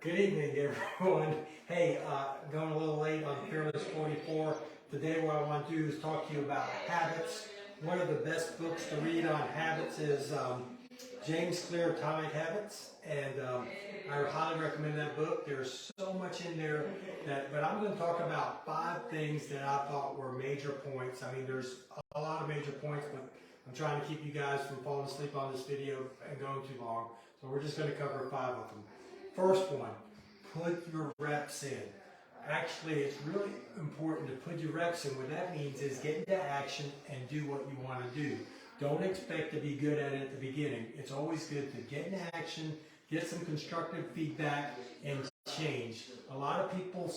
Good evening, everyone. Hey, going a little late on Fearless 44. Today what I want to do is talk to you about habits. One of the best books to read on habits is James Clear, Atomic Habits, and I highly recommend that book. There's so much in there but I'm going to talk about 5 things that I thought were major points. I mean, there's a lot of major points, but I'm trying to keep you guys from falling asleep on this video and going too long. So we're just going to cover 5 of them. First one, put your reps in. Actually, it's really important to put your reps in. What that means is get into action and do what you want to do. Don't expect to be good at it at the beginning. It's always good to get into action, get some constructive feedback, and change. A lot of people,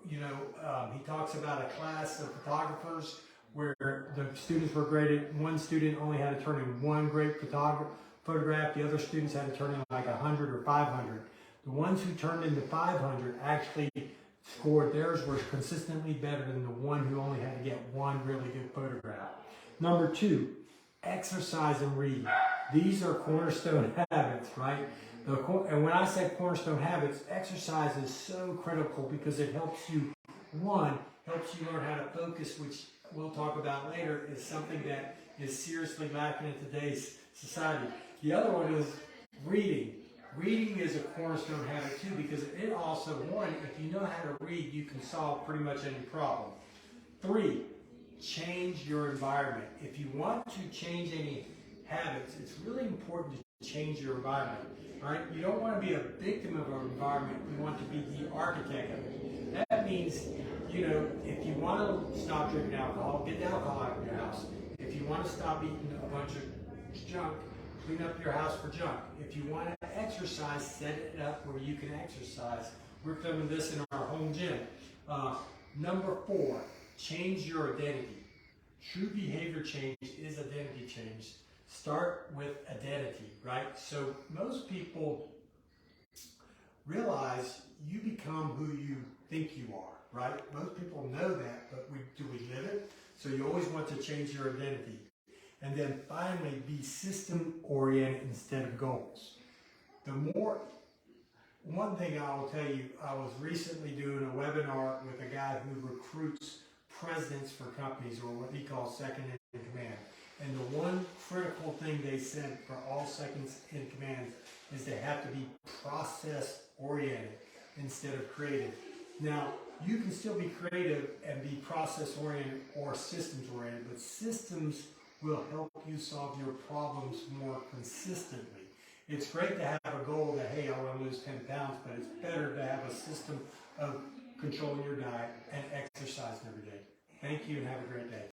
he talks about a class of photographers where the students were graded. One student only had to turn in 1 great photograph. The other students had to turn in like 100 or 500. The ones who turned into 500 actually scored. Theirs were consistently better than the one who only had to get 1 really good photograph. Number 2, exercise and read. These are cornerstone habits, right? And when I say cornerstone habits, exercise is so critical because it helps you, helps you learn how to focus, which we'll talk about later, is something that is seriously lacking in today's society. The other one is reading. Reading is a cornerstone habit too, because it also, if you know how to read, you can solve pretty much any problem. 3, change your environment. If you want to change any habits, it's really important to change your environment. Right? You don't want to be a victim of our environment. You want to be the architect of it. That means, if you want to stop drinking alcohol, get the alcohol out of your house. If you want to stop eating a bunch of junk, clean up your house for junk. If you want to exercise, set it up where you can exercise. We're filming this in our home gym. Number 4, change your identity. True behavior change is identity change. Start with identity, right? So most people realize you become who you think you are, right? Most people know that, but do we live it? So you always want to change your identity. And then finally, be system-oriented instead of goals. One thing I will tell you, I was recently doing a webinar with a guy who recruits presidents for companies, or what he calls second in command. And the one critical thing they said for all seconds in command is they have to be process-oriented instead of creative. Now, you can still be creative and be process-oriented or systems-oriented, but systems will help you solve your problems more consistently. It's great to have a goal that, hey, I want to lose 10 pounds, but it's better to have a system of controlling your diet and exercising every day. Thank you and have a great day.